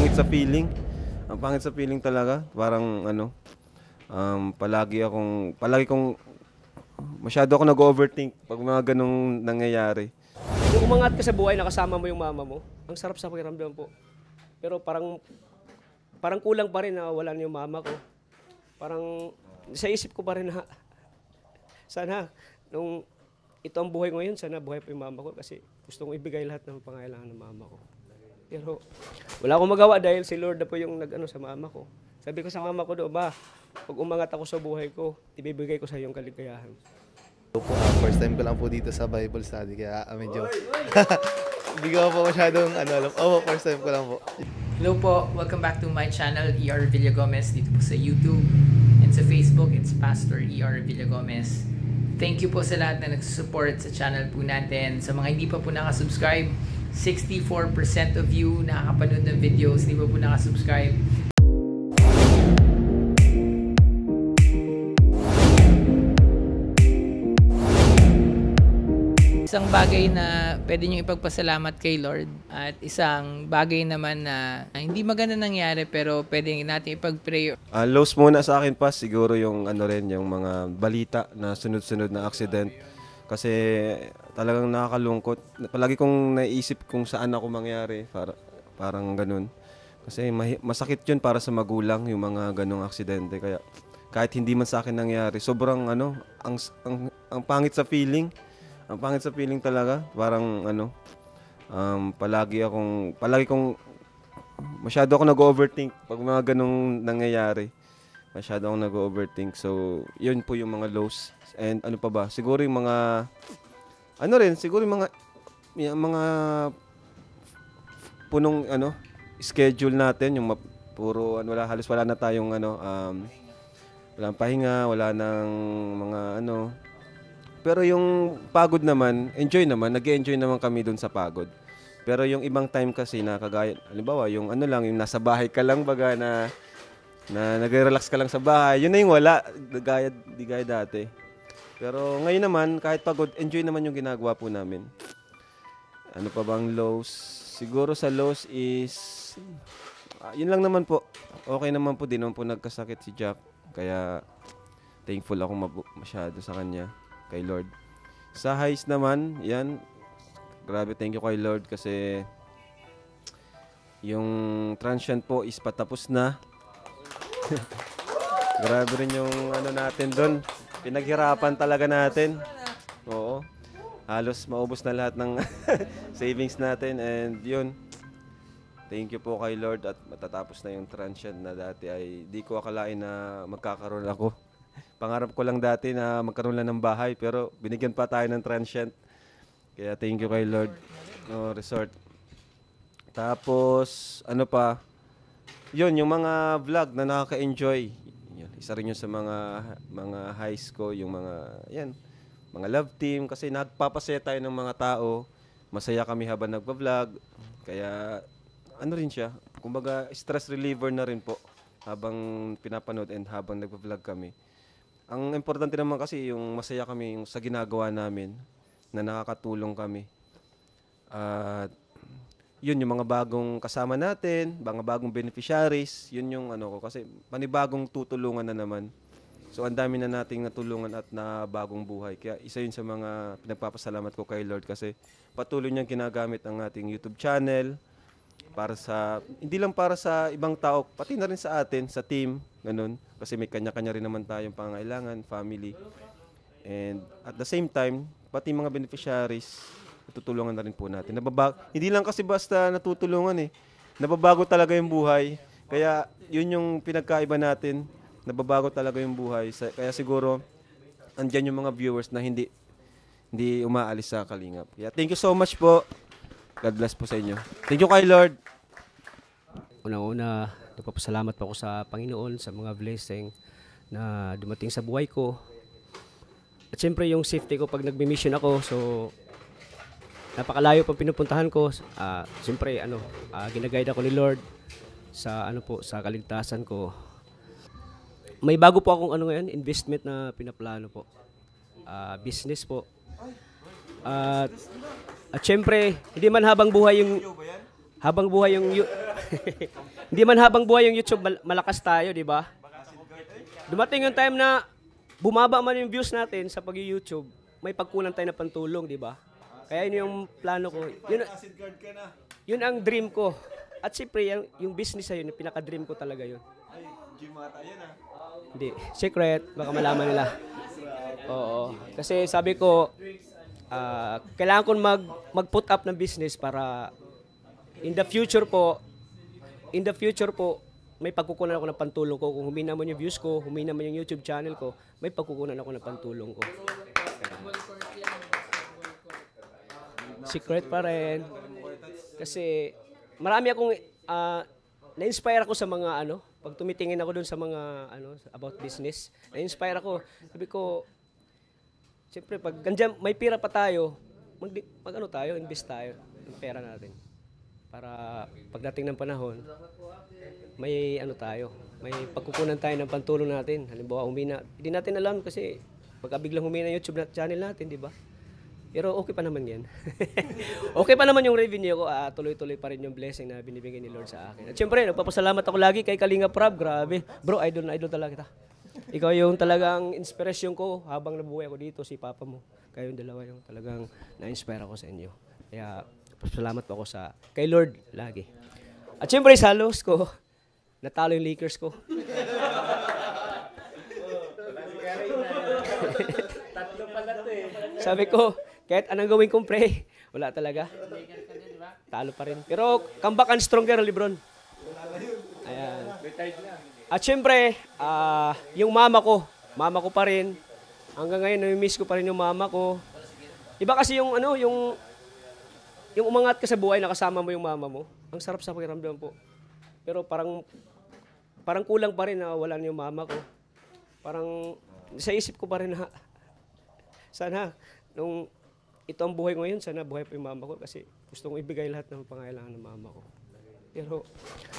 pangit sa feeling. Ang pangit sa feeling talaga. Parang ano, palagi kong masyado ako nag-overthink pag mga ganong nangyayari. Yung umangat ka sa buhay, nakasama mo yung mama mo, ang sarap sa pakiramdam po. Pero parang kulang pa rin na wala na yung mama ko. Parang sa isip ko pa rin na sana nung ito ang buhay ko ngayon, sana buhay pa yung mama ko kasi gusto kong ibigay lahat ng pangailangan ng mama ko. Pero wala akong magawa dahil si Lord na po yung nag-ano sa mama ko. Sabi ko sa mama ko doon, "Ma, pag umangat ako sa buhay ko, ibibigay ko sa iyo yung kaligayahan." First time ko lang po dito sa Bible study, kaya medyo hindi ko po masyadong alam. First time ko lang po. Hello po, welcome back to my channel, ER Villagomez, dito po sa YouTube. And sa Facebook, it's Pastor ER Villagomez. Thank you po sa lahat na nagsusupport sa channel po natin. Sa mga hindi pa po nakasubscribe, 64% of you nakakapanood ng videos, hindi pa po nakasubscribe. Isang bagay na pwede nyo ipagpasalamat kay Lord at isang bagay naman na hindi maganda nangyari pero pwede natin ipag-pray. Lows muna sa akin pa siguro yung yung mga balita na sunod-sunod na accident. Kasi talagang nakakalungkot. Palagi kong naisip kung saan ako mangyari, parang ganun. Kasi masakit yun para sa magulang yung mga ganung aksidente. Kaya kahit hindi man sa akin nangyari, sobrang ang pangit sa feeling. Ang pangit sa feeling talaga, parang palagi kong masyado ako nag-overthink pag mga ganong nangyayari. Masyado akong nag-overthink. So, yun po yung mga lows. And ano pa ba? Siguro yung mga siguro yung mga punong schedule natin, yung puro halos wala na tayong walang pahinga, wala nang mga Pero yung pagod naman, nag-enjoy naman kami dun sa pagod. Pero yung ibang time kasi na kagaya, halimbawa, yung yung nasa bahay ka lang baga na nagre-relax ka lang sa bahay, yun na yung wala, di gaya dati. Pero ngayon naman, kahit pagod, enjoy naman yung ginagawa po namin. Ano pa bang lows? Siguro sa lows is, yun lang naman po. Okay naman po, di naman po nagkasakit si Jack. Kaya, thankful ako masyado sa kanya. Kay Lord. Sa highs naman, yan. Grabe, thank you kay Lord kasi yung transient po is patapos na. Grabe rin yung natin doon. Pinaghirapan talaga natin. Oo. Halos maubos na lahat ng savings natin and yun. Thank you po kay Lord at matatapos na yung transient na dati ay di ko akalain na magkakaroon ako. Pangarap ko lang dati na magkaroon lang ng bahay pero binigyan pa tayo ng transient. Kaya thank you kay Lord. Resort. Tapos ano pa? Yun, yung mga vlog na nakaka-enjoy. Yun, isa rin yun sa mga highs ko, yung mga love team kasi nagpapasaya tayo ng mga tao. Masaya kami habang nagba-vlog. Kaya rin siya, kumbaga stress reliever na rin po habang pinapanood and habang nagba-vlog kami. Ang importante naman kasi yung masaya kami yung sa ginagawa namin na nakakatulong kami. At yun yung mga bagong kasama natin, mga bagong beneficiaries, yun yung ko kasi panibagong tutulungan na naman. So ang dami na nating natulungan at na bagong buhay. Kaya isa yun sa mga pinagpapasalamat ko kay Lord kasi patuloy niyang ginagamit ang ating YouTube channel hindi lang para sa ibang tao, pati na rin sa atin, sa team, ganun. Kasi may kanya-kanya rin naman tayong pangailangan, family. And at the same time, pati mga beneficiaries, tutulungan na rin po natin. Hindi lang kasi basta natutulungan nababago talaga yung buhay. Kaya yun yung pinagkaiba natin, nababago talaga yung buhay. Kaya siguro, andyan yung mga viewers na hindi umaalis sa Kalingap. Kaya thank you so much po. God bless po sa inyo. Thank you kay Lord. Una-una, nagpapasalamat po ako sa Panginoon sa mga blessing na dumating sa buhay ko. At siyempre yung safety ko pag nagbi-mission ako. So, napakalayo pang pinupuntahan ko. Siyempre, ginaguide ako ni Lord sa sa kaligtasan ko. May bago po akong ngayon, investment na pinaplano po. Business po. At syempre, hindi man habang buhay yung habang buhay yung hindi man habang buhay yung YouTube, malakas tayo, di ba? Dumating yung time na bumaba man yung views natin sa pag-YouTube, may pagkulang tayo na pantulong, di ba? Kaya yun yung plano ko. Yun ang dream ko. At siyempre, yung business na yun, yung pinaka-dream ko talaga yun. Ay, Gymata yan ah. Hindi. Secret. Baka malaman nila. Oo. Kasi sabi ko, kailangan ko mag-put up ng business para in the future po, may pagkukunan ako ng pantulong ko. Kung humina man yung views ko, humina man yung YouTube channel ko, may pagkukunan ako ng pantulong ko. Secret pa rin. Kasi marami akong na-inspire ako sa mga pag tumitingin ako dun sa mga about business, na-inspire ako. Sabi ko, siyempre pag ganyan, may pira pa tayo, invest tayo ng pera natin. Para pagdating ng panahon, may may pagkukunan tayo ng pantulong natin. Halimbawa, humina. Hindi natin alam kasi pagka biglang humina yung YouTube channel natin, di ba? Pero okay pa naman yan. Okay pa naman yung revenue ko. Tuloy-tuloy pa rin yung blessing na binibigay ni Lord sa akin. At syempre, nagpapasalamat ako lagi kay Kalinga Prab. Grabe. Bro, idol na idol talaga kita. Ikaw yung talagang inspirasyon ko habang nabuhay ako dito, si Papa mo. Kayo yung dalawa yung talagang na-inspire ako sa inyo. Kaya, pasalamat po ako kay Lord lagi. At syempre, sa halos ko, natalo yung Lakers ko. Sabi ko, kahit anong gawin kong pray, wala talaga. Talo pa rin. Pero comeback and stronger, Lebron. Ayan. At syempre, yung mama ko pa rin. Hanggang ngayon, nami-miss ko pa rin yung mama ko. Iba kasi yung umangat ka sa buhay na kasama mo yung mama mo. Ang sarap sa pakiramdam po. Pero parang kulang pa rin na wala na yung mama ko. Parang sa isip ko pa rin na sana nung ito ang buhay ko ngayon, sana buhay pa yung mama ko kasi gusto kong ibigay lahat ng pangailangan ng mama ko. Pero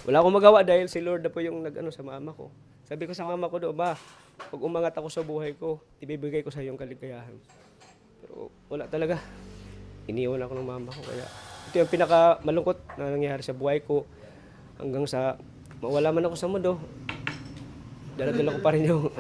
wala akong magawa dahil si Lord na po yung nag-ano sa mama ko. Sabi ko sa mama ko doon, pag umangat ako sa buhay ko, ibibigay ko sa iyo yung kaligayahan. Pero wala talaga. Iniwan ako ng mama ko. Kaya ito yung pinaka-malungkot na nangyari sa buhay ko hanggang sa mawala man ako sa mundo. Dala-dala ko pa rin yung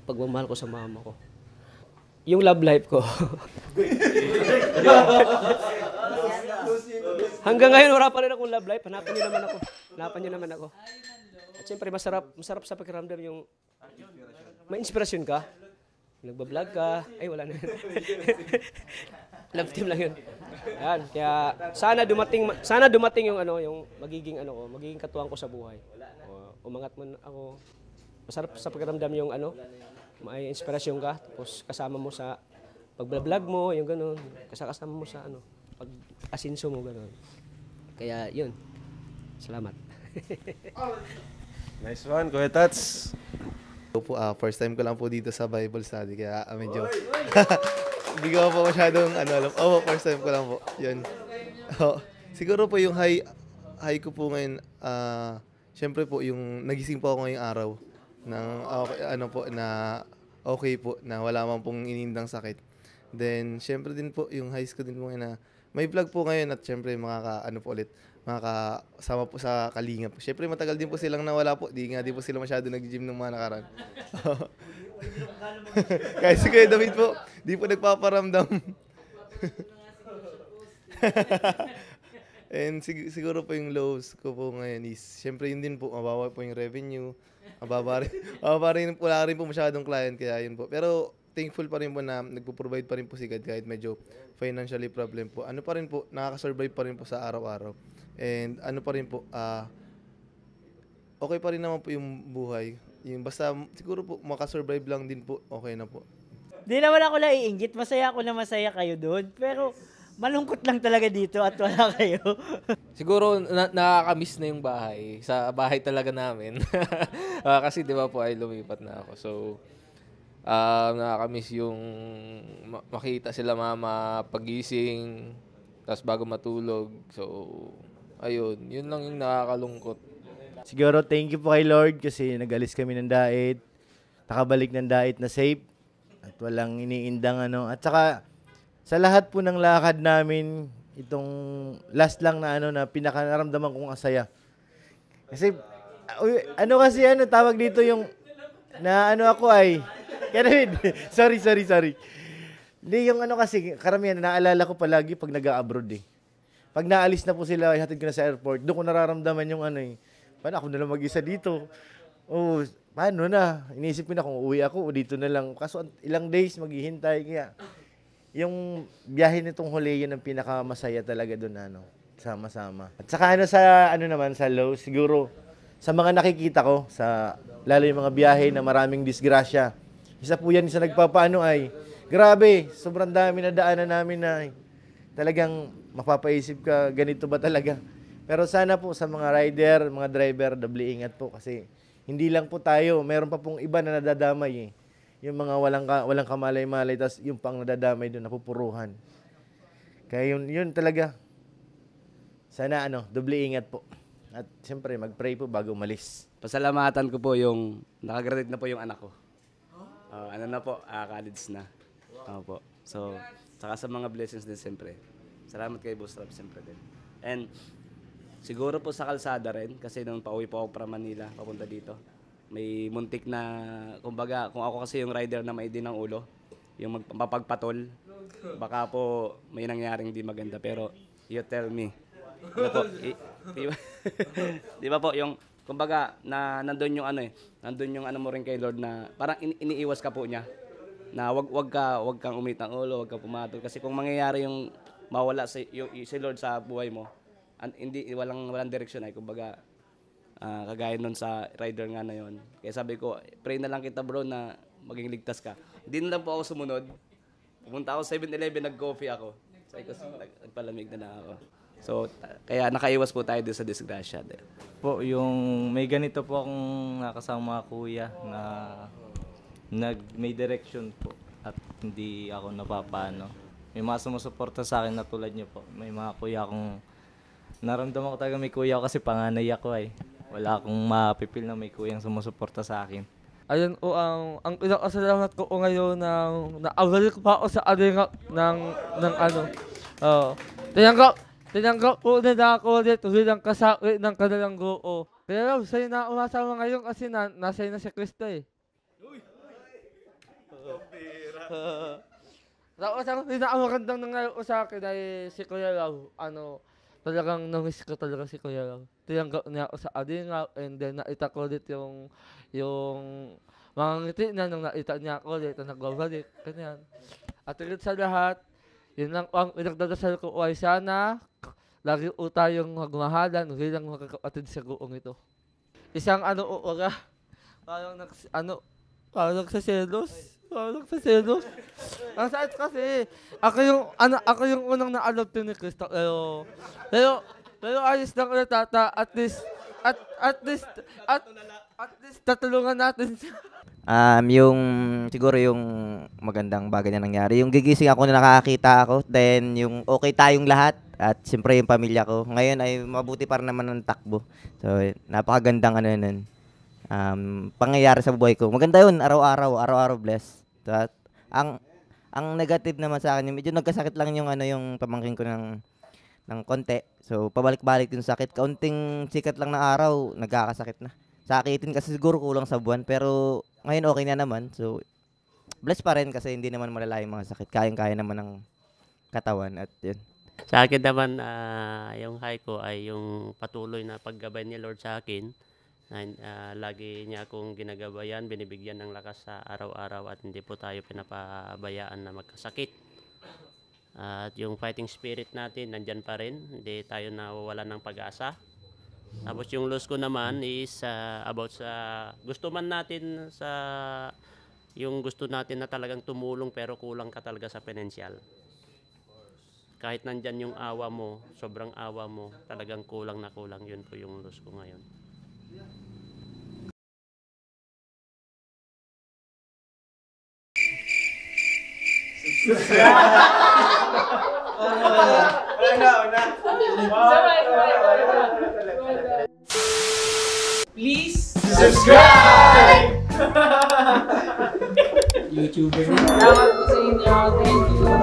pagmamahal ko sa mama ko. Yung love life ko. Hanggang ngayon, wala pa rin akong love life. Hanapan niyo naman ako. At siyempre, masarap sa pakiramdam yung may inspirasyon ka. Nagbablog ka. Ay, wala na yun. Love team lang yun. Yan. Kaya, sana dumating yung magiging katuwang ko sa buhay. Umangat mo ako. Masarap sa pakiramdam yung may inspirasyon ka, tapos kasama mo sa pag-vlog mo, yung gano'n. Kasama mo sa pag-asinso mo, gano'n. Kaya, yun. Salamat. Nice one, Kuya Tats. First time ko lang po dito sa Bible study, kaya medyo hindi ko po masyadong alam. First time ko lang po. Yun. Siguro po yung high ko po ngayon, syempre po yung nagising po ako ngayong araw ng okay po na wala man pong inindang sakit. Then syempre din po yung high school din po ngayon na may vlog po ngayon at syempre makakasama po sa Kalinga po. Syempre matagal din po silang nawala po. Di po sila masyado nag-gym ng mga nakaraan. Kaya si Kuya David po, di po nagpaparamdam. And siguro po yung lows ko po ngayon is, syempre yun din po, mababa po yung revenue. Wala rin po masyadong client, kaya yun po. Pero thankful pa rin po na nagpo-provide pa rin po si God kahit medyo financially problem po. Pa rin po, nakaka-survive pa rin po sa araw-araw. And pa rin po, okay pa rin naman po yung buhay. Yung basta siguro po makasurvive lang din po, okay na po. Di naman ako naiinggit, masaya ako na masaya kayo doon. Pero malungkot lang talaga dito at wala kayo. Siguro nakakamiss na yung bahay. Sa bahay talaga namin. Kasi di ba po ay lumipat na ako. So, nakakamiss yung makita sila mama pagising, tapos bago matulog. So, ayun. Yun lang yung nakakalungkot. Siguro thank you po kay Lord kasi nag-alis kami ng Dait. Nakabalik ng Dait na safe. At walang iniindang At saka, sa lahat po ng lakad namin, itong last lang na ano na pinakanaramdaman kong asaya. Kasi ano tawag dito yung na ano ako ay Kevin, sorry. Hindi yung ano kasi karamihan naalala ko palagi pag nag-a-abroad eh. Pag naalis na po sila, ihatid ko na sa airport, doon ko nararamdaman yung ano eh. Paano ako na lang mag-isa dito? Oh, paano na? Iniisip ko na kung uwi ako o dito na lang. Kaso ilang days maghihintay kaya yung biyahe nitong huli yun ang pinakamasaya talaga doon ano, sama-sama. At saka ano sa ano naman sa low siguro sa mga nakikita ko sa lalo yung mga biyahe na maraming disgrasya. Isa po yan sa nagpapaano ay grabe, sobrang dami na daanan namin na talagang mapapaisip ka ganito ba talaga. Pero sana po sa mga rider, mga driver, doble ingat po kasi hindi lang po tayo, meron pa pong iba na nadadamay eh. Yung mga walang kamalay-malay, tas yung pang nadadamay doon, napupuruhan. Kaya yun talaga. Sana doble ingat po. At siyempre, mag-pray po bago umalis. Pasalamatan ko po yung, nakagraduate na po yung anak ko. Ano na po, college na. Po. So, saka sa mga blessings din siyempre. Salamat kay Boss Rap siyempre din. And, siguro po sa kalsada rin, kasi nung pauwi po ako from Manila, papunta dito. May muntik na, kumbaga, kung ako kasi yung rider na may din ng ulo, yung mapagpatol, baka po may nangyaring di maganda. Pero, you tell me. Ano po, di ba po, yung, kumbaga, nandun yung nandun yung mo rin kay Lord na, parang iniiwas ka po niya, na wag kang umit ng ulo, wag kang pumatol. Kasi kung mangyayari yung mawala si Lord sa buhay mo, walang direksyon ay, kumbaga, kagaya nun sa rider nga na yon. Kaya sabi ko, pray na lang kita bro na maging ligtas ka. Hindi na lang po ako sumunod. Pumunta ako 7-Eleven, nag-coffee ako. Sabi ko, nagpalamig na ako. So, kaya nakaiwas po tayo doon sa disgrasya. Po, yung may ganito po akong nakasama mga kuya na may direction po at hindi ako napapano. May mga sumusuporta sa akin na tulad niyo po. May mga kuya akong naramdaman ko talaga may kuya ako kasi panganay ako eh. Wala akong mapipil na may kuyang sumusuporta sa akin. Ayun o, ang pinakasalamat ko ngayon naabalik pa ako sa alinga ng tinanggap po nila ako ulit bilang kasakit ng kanilang goo. Kaya lang, sa'yo na umasama ngayon kasi nasa na si Kristo eh. Tapos ang pinakamagandang nangyari sa akin ay si Kuya Lau, talagang namiss ko talaga si Kuya Lau. Tinanggap niya ako sa alinga and then naita ko ulit yung mga ngiti na nung naita niya ako ulit na nagbabalik. Ganyan. At ulit sa lahat, yun lang ang pinagdadasal ko ay sana lagi po tayong magmahalan bilang magkakapatid sa guong ito. Isang parang nagsaselos. Ang sakit kasi, ako yung unang na-adopt ni Kristo. Pero ayos lang ulit tata, at least tatulungan natin siya. Siguro yung magandang bagay na nangyari. Yung gigising ako na nakakita ako, then yung okay tayong lahat, at siyempre yung pamilya ko. Ngayon ay mabuti pa rin naman ng takbo. So, napakagandang pangyayari sa buhay ko. Maganda yun, araw-araw blessed. At ang negative naman sa akin, medyo nagkasakit lang yung yung pamangkin ko ng konti. So, pabalik-balik yung sakit. Kaunting sikat lang na araw, nagkakasakit na. Sakitin kasi siguro kulang sa buwan, pero ngayon okay na naman. So, blessed pa rin kasi hindi naman malala yung mga sakit. Kayang-kaya naman ng katawan at yun. Sa akin naman, yung high ko ay yung patuloy na paggabay ni Lord sa akin. Lagi niya akong ginagabayan, binibigyan ng lakas sa araw-araw at hindi po tayo pinapabayaan na magkasakit. At yung fighting spirit natin, nandyan pa rin. Hindi tayo nawawalan ng pag-asa. Tapos yung loss ko naman is about sa gusto man natin yung gusto natin na talagang tumulong pero kulang ka talaga sa financial. Kahit nandyan yung awa mo, sobrang awa mo, talagang kulang na kulang. Yun po yung loss ko ngayon. Please subscribe! YouTuber. Salamat po sa inyo. Thank you.